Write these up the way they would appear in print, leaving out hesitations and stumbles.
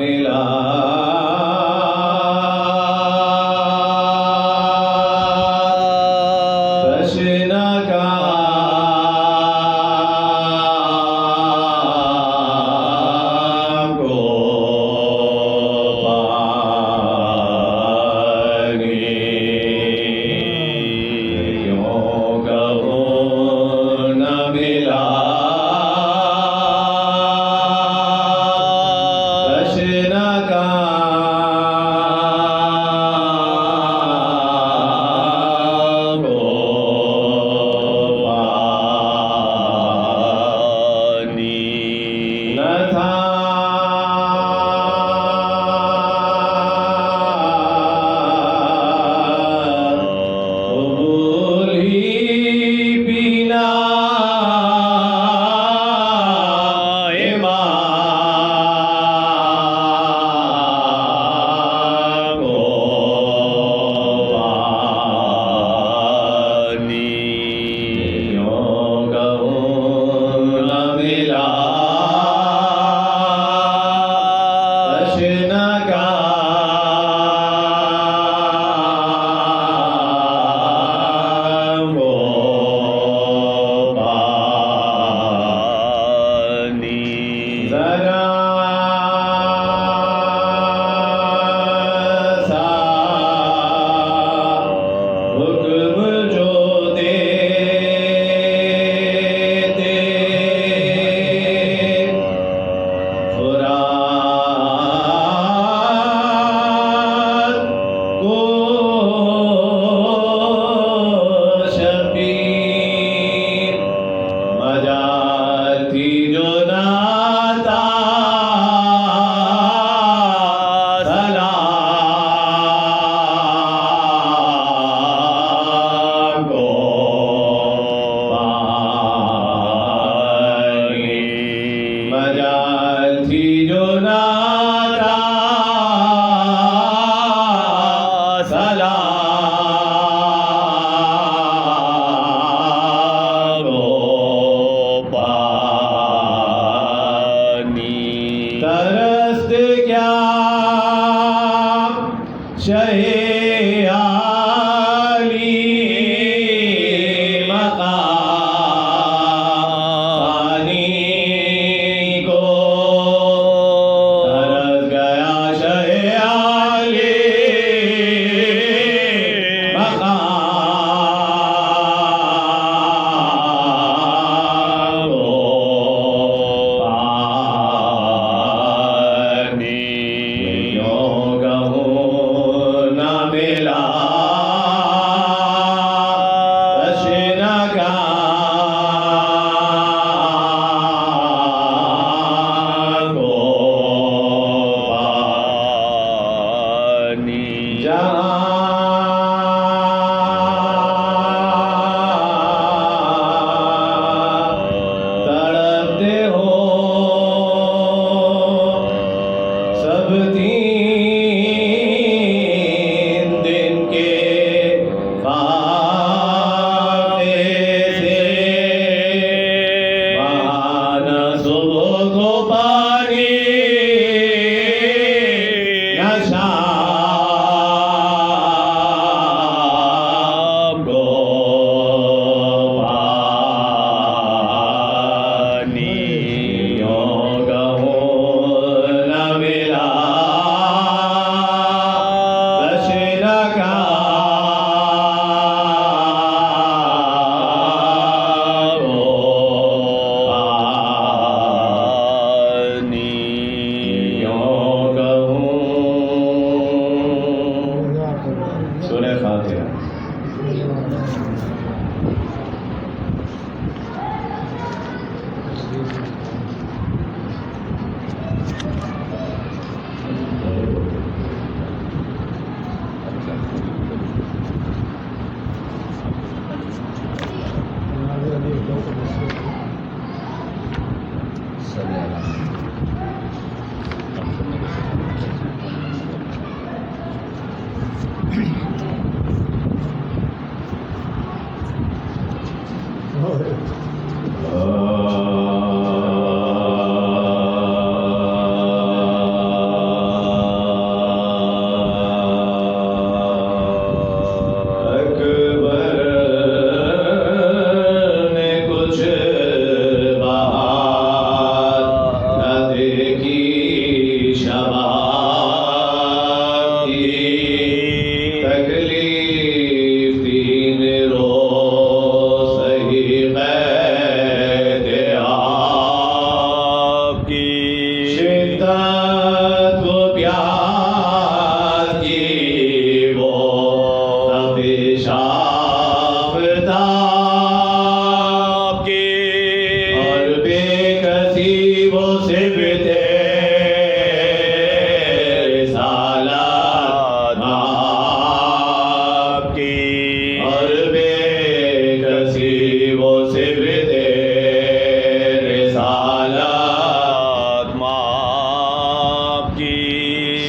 मिला कृष्ण का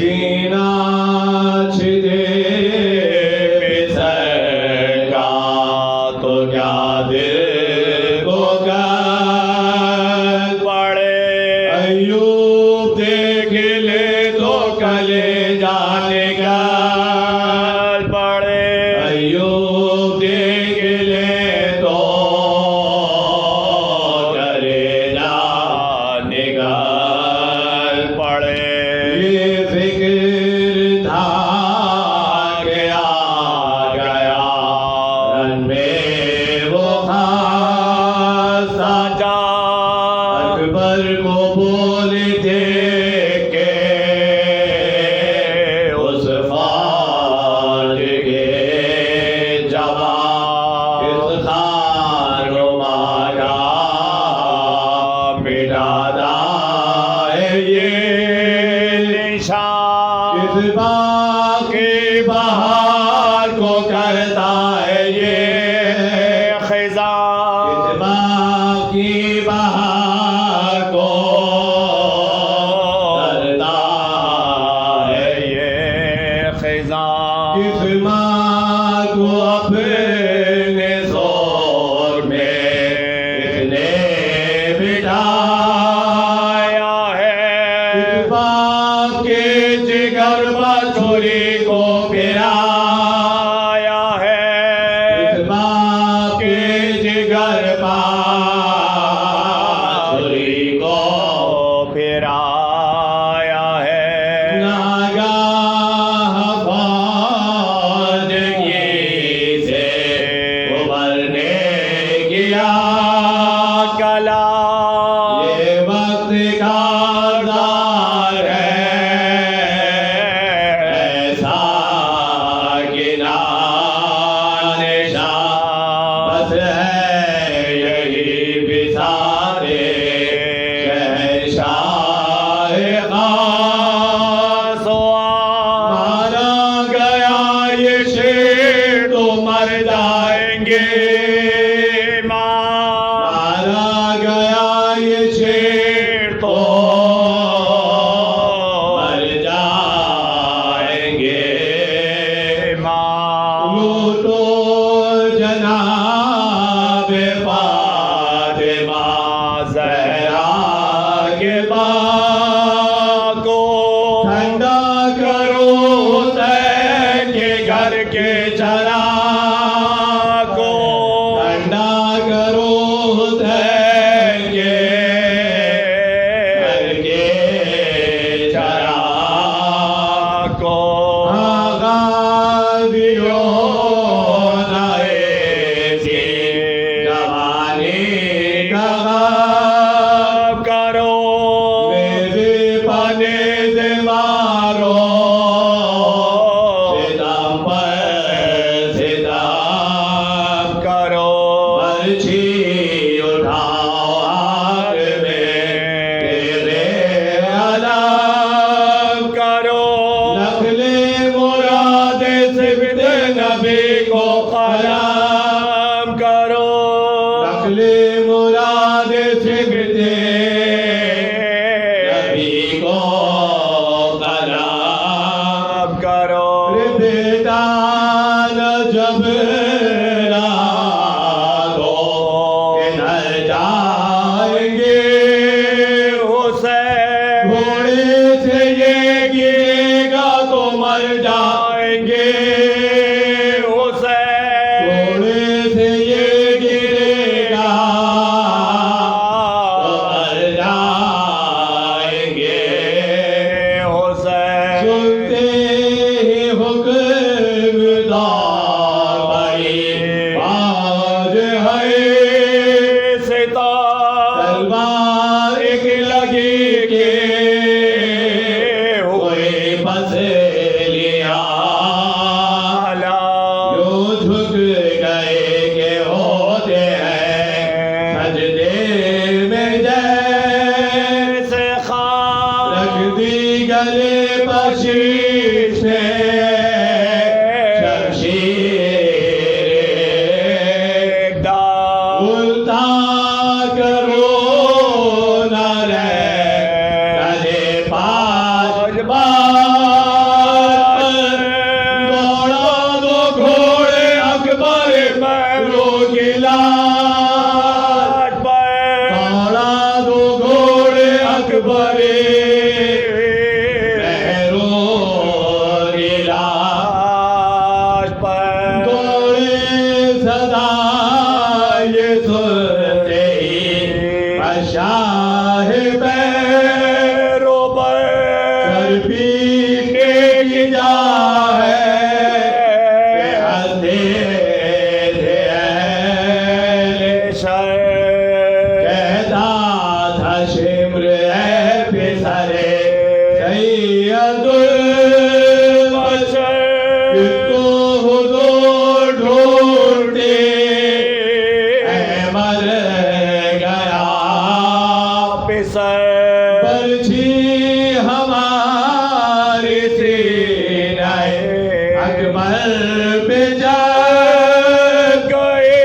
सीना छिदे बिसर का तो क्या दिल को कर पड़े अयूब देख ले तो कले जाने का पड़े अयूब देख ले तो करे जाने का पड़े ये फिक्र था गया गया रन में वो खास साजा अकबर को बोले थे के उस फाज के जवान इस खानुमा का मिटाता है ये निशान इस बाकी बहार को करता है ये खिजा इस बाकी बहार को करता है ये खिजा इस माँ को अपने सोर में इसने बिठाया है इस बाप के जिगर बछुरी को गिराया है इस बाप के जिगर बछुरी को फिराया है नागाह फौजगी से उबरने किया कला ये वक्त का दार है ऐसा किनारे बस है यही बिसारे शहंशाह सोआ मारा गया ये शेर तो मर जाएंगे मारा गया ये शेर तो मर जाएंगे लूटो जनाब फातिमा ज़हरा के बाग को ठंडा करो हुसैन के घर के चराग को ठंडा करो हुसैन के घर के चराग को गादियों नए थी जवानी का अब करो मेरे बने से मारो सितम पर सितम करो बरछी उठाओ हाथ में तेरे अलम करो नखले मुराद सिबत नबी को कलम करो नखले मुराद सिबत नबी को कलम करो बेटा न जब रागो किधर जाएंगे हुसैन घोड़े से ये गिरेगा तो मर जाएंगे हुसैन घोड़े से ये गिरेगा तो मर जाएंगे हुसैन सुनते ही हुक्मदार भाई आज है सिता तलवार एक लगी के हुए बस लिया जो झुक गए के होते हैं सजदे में जैसे खान रख दी गले पर शीश में शमशीर उल्टा करो न रे गले पाँच बार भी टेक जाए हंसते थे अहले शर कहता था शिम्र है पिसरे सैयदुल बशर किसको हुजूर ढूंढते मर गया पिसर बरछी हमारी सीनाए अकबर पे जा गए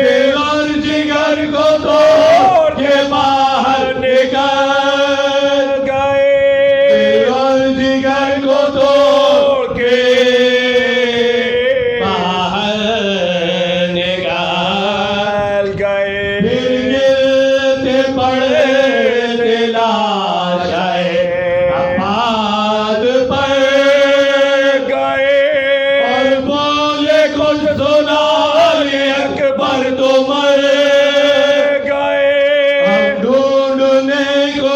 दिल और जिगर को तोड़ के बाहर निकल गए दिल और जिगर को तोड़ के बाहर निकल गए फिर गिरते पड़ते लाशाए आबाद पर गए और बोले कुछ सुना ये अकबर तो मर गए हम ढूंढने को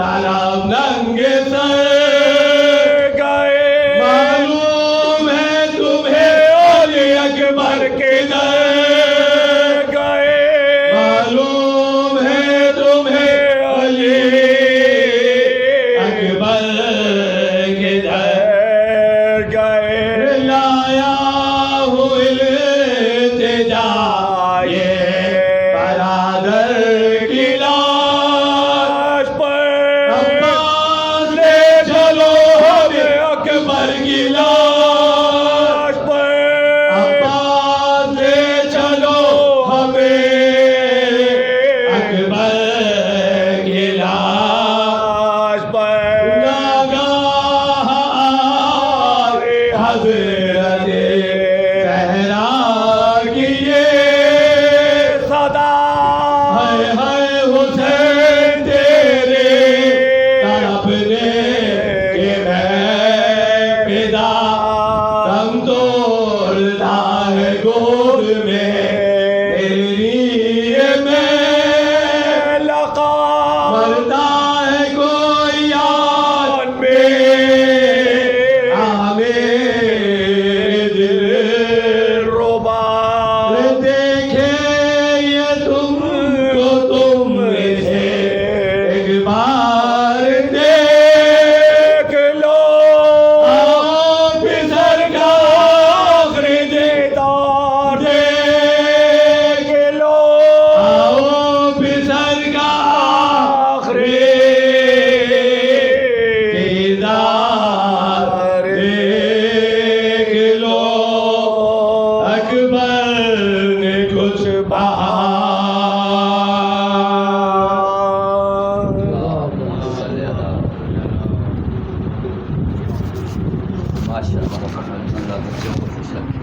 तरफ नंगे सर गए मालूम है तुम्हें और ये अकबर के दर गए मालूम है तुम्हें अली अकबर के दर गए लाया हुए इल्तिजा ये बरादर की लाश पर अब्बास ले चलो हमें अकबर की लाश पर अब्बास ले चलो हमें अकबर की लाश पर नागाह आए हज़रत ज़हरा की ये सदा हाय हाय हुसैन तेरे तड़पने के मैं फिदा दम तोड़ता है गोद में तेरी ये मैं लगा मरता है कोई याद में मेरे दिल रोबा देखे ये तुमको तुमने से एक बार देख लो आओ पिसर का आखिरी दीदार देख लो आओ पिसर का आखिरी दीदार देख लो अकबर ने कुछ माशाअल्लाह अल्लाह बच्चों को खुश रखे।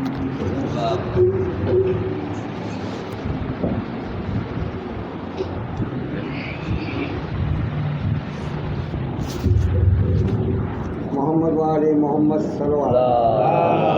मोहम्मद वाले मोहम्मद सल्लल्लाहु अलैहि वसल्लम।